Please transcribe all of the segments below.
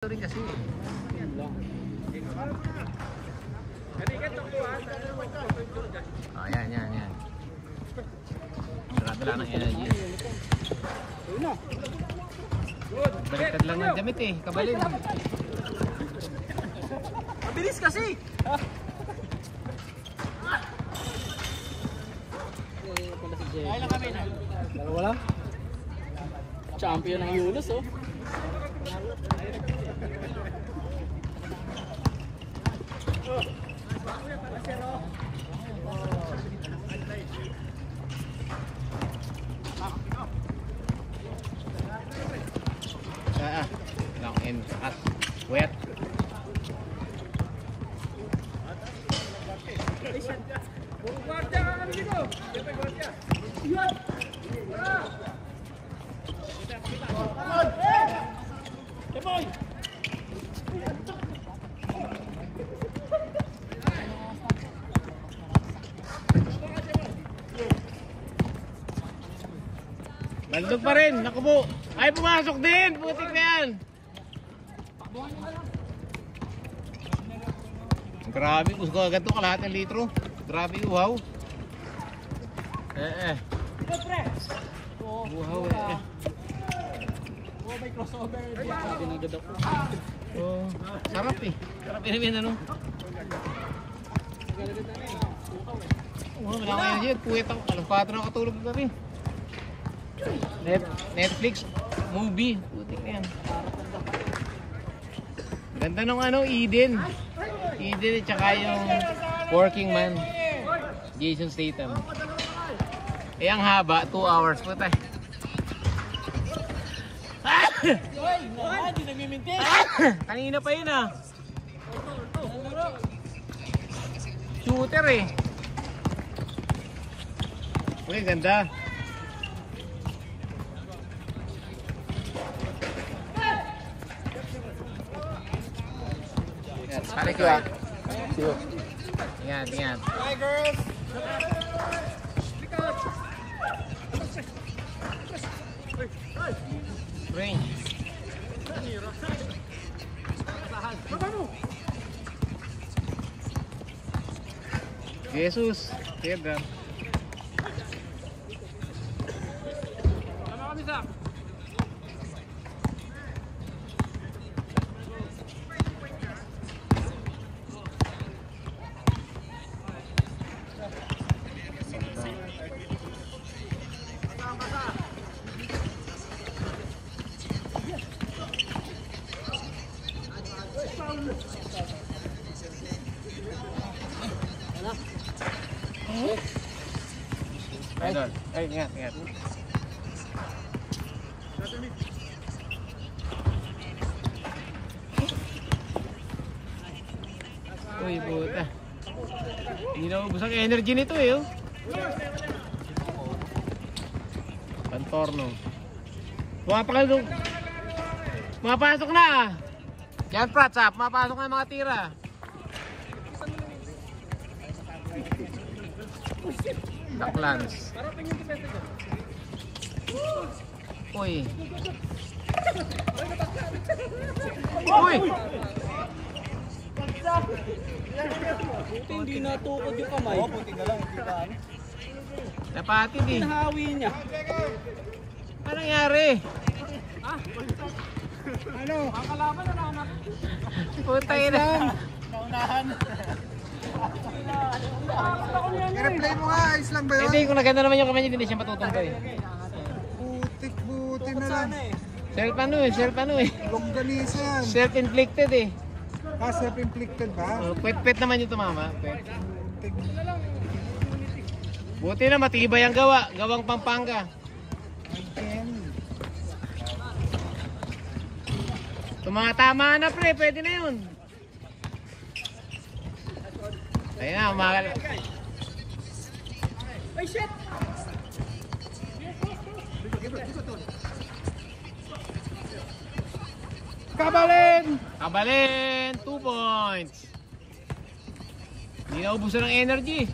rin kasi. Yan. Sarado lang ng energy. Baliktad lang ng damit eh, kabalin. Mabilis kasi! Kaya lang kami na. Dalawa lang? Champion ng Yunus oh. Long and at wet. Guardia ka kami dito. Yan. Boy. Baldog pa rin, naku po. Ay, pumasok din. Putik na yan. Grabe, gusto ko agad ito kalahati ng litro. Grabe, wow. Wow, Oh, may crossover. Binagad ako. Oh, sarap eh. Sarap inamin ano. Oh, wala kayo dyan. Puwet ako. Alas 4 na katulog na rin. Netflix movie. Putik na yan. Ganda nung ano, Eden at saka yung Working Man, Jason Statham. Eh ang haba, 2 hours po tayo. Hindi nagmiminti. Kanina pa yun ah. Shooter eh. Uy, ganda. Pare ko ah. Ingat. Hi girls. Range. Jesus, Pedro. Tama kami sa. Ay, ingat. Uy, puta. Hindi na ubus ang energy nito eh. Oh. Pantorno. Mapasok na ah. Yan, Pratsap. Mapasok na mga tira. Baklans. Uy. Buti hindi natukod yung kamay. Oo, buti na lang. Napatid eh. Nahawi niya. Ano nangyari? Ano? Ang kalaban na naman. Puta ina. Naunahan. I-replay mo nga, ayos lang ba yun? Hindi, kung naganda naman yung kamay niya, hindi siya matutungkay. Buti na lang. Self ano eh. Longganisa yan. Self-inflicted eh. Self-inflicted ba? Pwet naman yung tumama. Pwet. Buti na matibay ang gawang Pampanga. Tumatama na pre, pwede na yun. Ayun na, umakal. Ay shit! Kabalin! 2 points. Hindi na ubusan ng energy.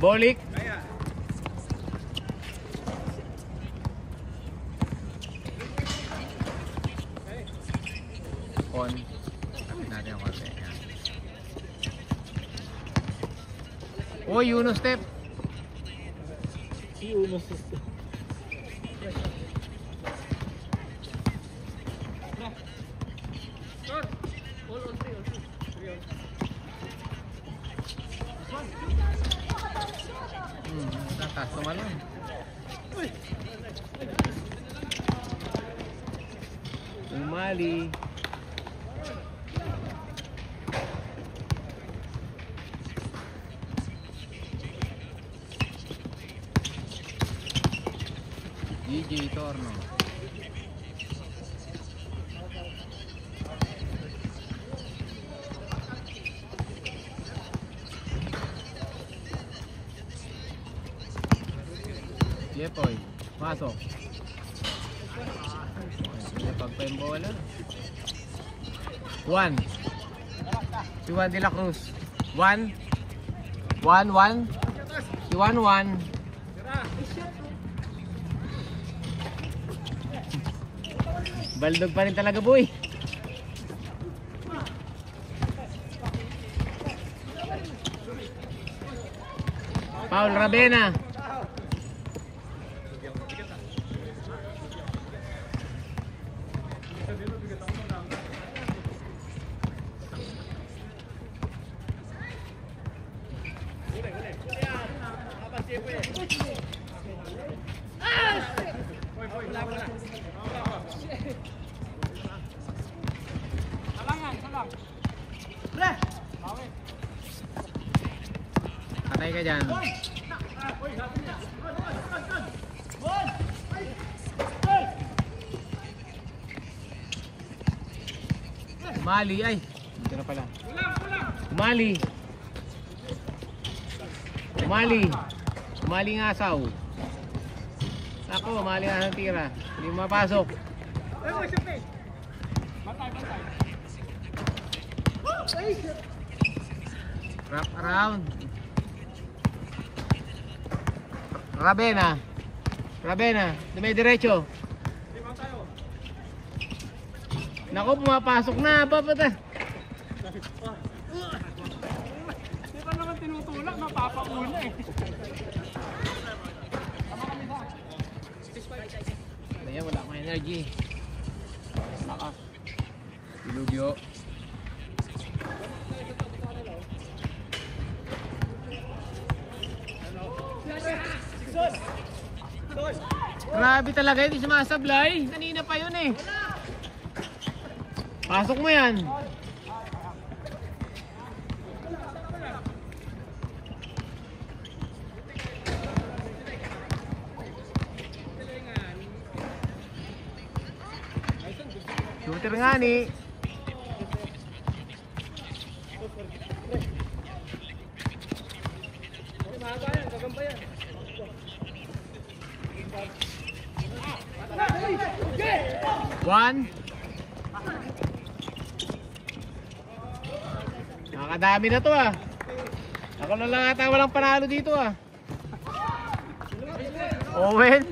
Bolik. On. Kapit natin ang konti. Yan. Oh, Uno step. Si Uno system. Tatas tumalon. Umali. GG Torno. Yepoy, pasok. Pagpembola. Juan. Si Juan de la Cruz. Juan. Si Juan. Baldog pa rin talaga, boy. Paul Ravena. Patay ka dyan. Mali, ay. Dito na pala. Umali nga asaw. Ako, umali nga ang tira. Hindi mapasok. Wrap around. Ravena, dumidiretso. Naku, pumapasok na. Papata. Di ba naman tinutulak, napapauna eh. Ayan, wala akong energy. Lakas. Ilugyo. Grabe talaga, hindi sumasablay. Kanina pa yun eh. Pasok mo yan. Shooter nga ni. One. Nakakadami na to ah. Ako na lang ata walang panalo dito ah. Owen.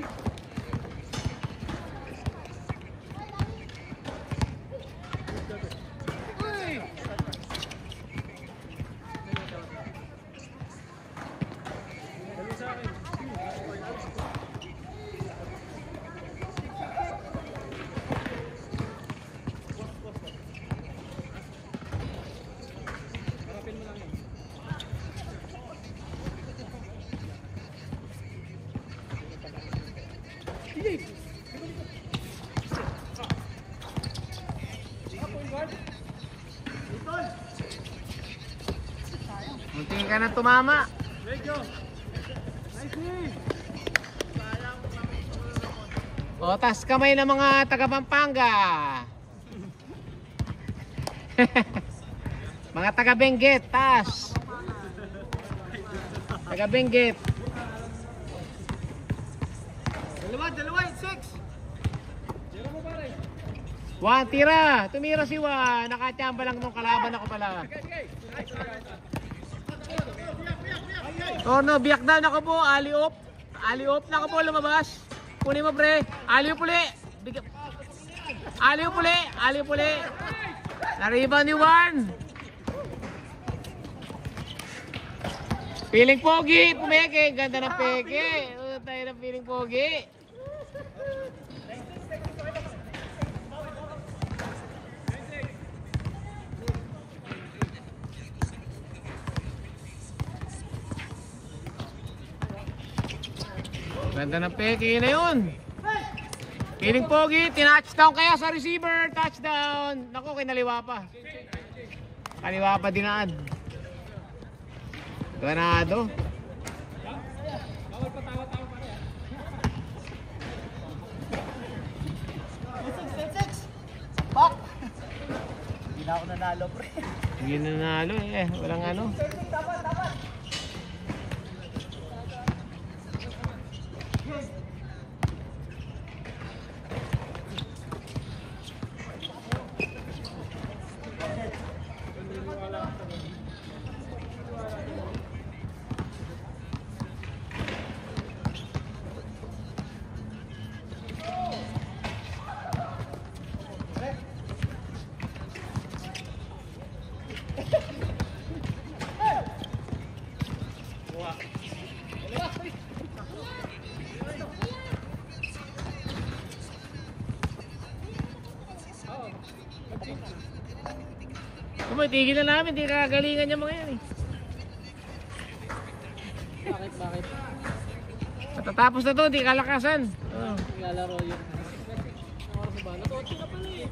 Munti ka na tumama. O, tas kamay ng mga taga Pampanga. Mga taga Benguet, tas. Taga Benguet. Dalawa, 6. Juan, tira. Tumira si Juan. Nakachamba lang nung kalaban ako pala. Torno, biyak down ako po. Ali-off. Ali-off na ako po, lumabas. Kunin mo, pre. Ali-off uli. Ali-off uli. Ali-off uli. Na-rebound ni Juan. Feeling pogi. Pumeke. Ganda ng peke. Tayo ng feeling pogi. Ganda ng peke na yun. Feeling pogi, tinouchdown kaya sa receiver, touchdown. Naku, kinaliwa pa. Kaliwa pa dinaan. Ganado. Hindi na ako nanalo, pre. Hindi na nanalo eh, walang ano. Tigil na namin, di kagalingan yung mga yan eh. Bakit? Matatapos na to, di kalakasan. Naglalaro yun. Oras ba? Natotsi na pala eh.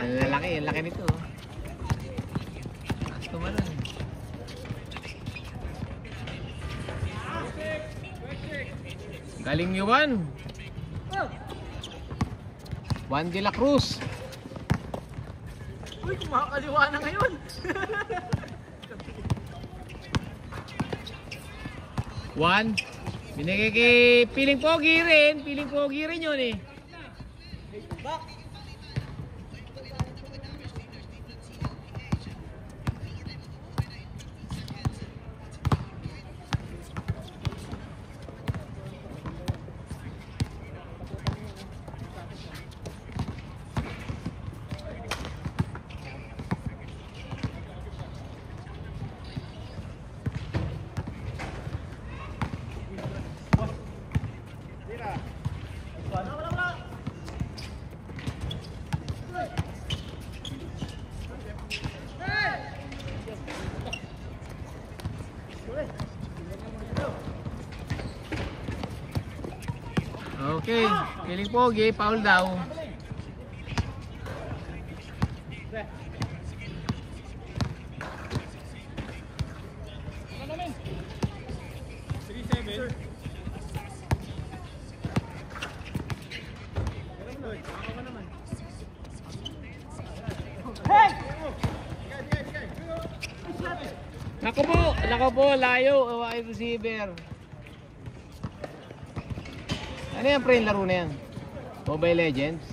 Ang laki nito. Taas tumalon eh. Galing ni Juan. Juan de la Cruz. Uy, kumakaliwa na ngayon. Juan. Binigay kay Piling Pogi rin. Piling Pogi rin yun eh. Okay, Piling Pogi, foul daw. Nako po, layo, wide receiver. Ano yan, pre, yung laro na yan? Mobile Legends?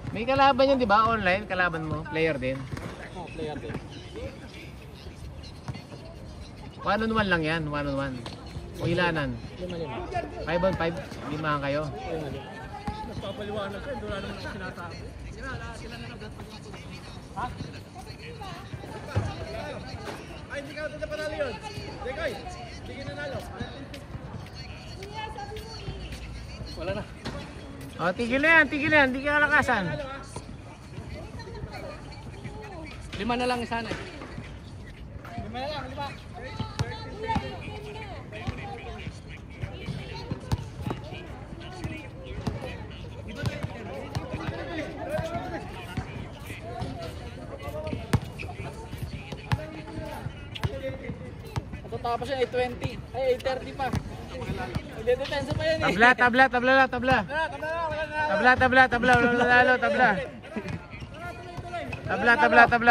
May kalaban yun, di ba? Online, kalaban mo, player din. Oh, player din. 1-on-1 lang yan, 1-on-1. O ilanan? 5-5. 5-on-5, limahan kayo. Nagpapaliwanag ka, wala naman ako sinasabi. Sila na ha? Ay, hindi ka ito panalo yun. Dekoy, hindi ka nanalo. Wala na. O, tigil na yan, hindi ka kalakasan. 5 na lang sana eh. 5 na lang, 5. Tapos yun, 8:20. Ay, 8:30 pa. Magdedetensa pa yan eh. Tabla.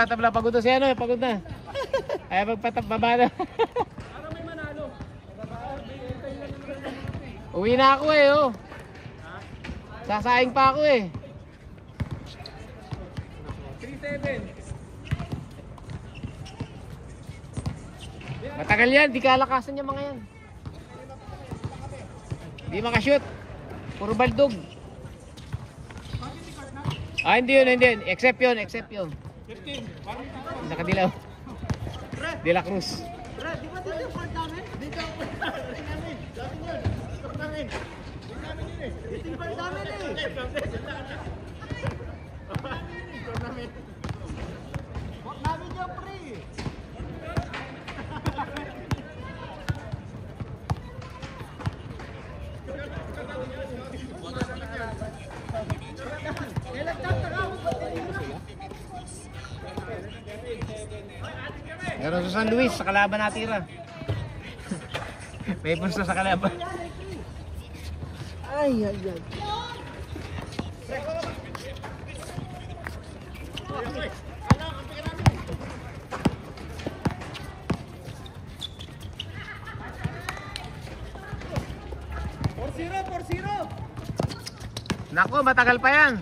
Tabla. Pagod na si ano eh, pagod na. Ay, magpababa na. Para may manalo. Uwi na ako eh, oh. Sasaing pa ako eh. 3-7. Matagal yan, di kalakasan yung mga yan. Di makashoot. Puro baldog. Ah, hindi yun, hindi yun. Except yun, except yun. 15. Nakadilaw. De La Cruz. Brad, di ba dito yung part namin? Dito ang part namin. Dati yun. Part namin. Part namin yun eh. Dito yung part namin eh. Part namin yung pre. Meron sa San Luis, sa kalaban natira. May punso sa kalaban. Ay, ay, ay. Nako, matagal pa yan.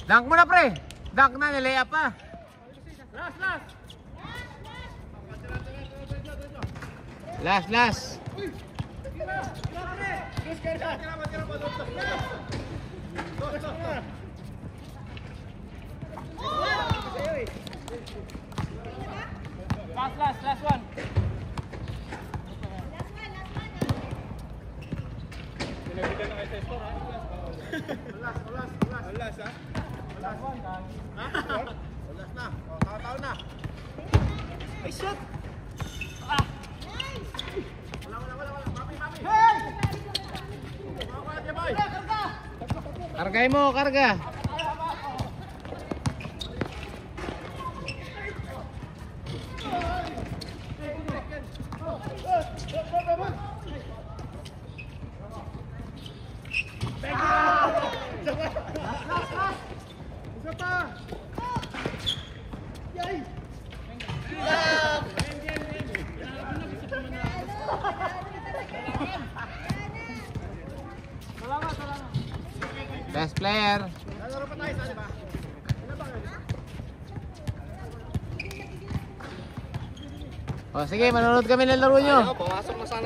Dunk mo na pre. Dunk na, nilaya pa. Last. Last one. Ay, shot! Kargay mo, karga. Isa pa! Yay! Best player. Lalaro pa tayo, di ba? O sige, manonood kami ng laro nyo. Pumasok na sana.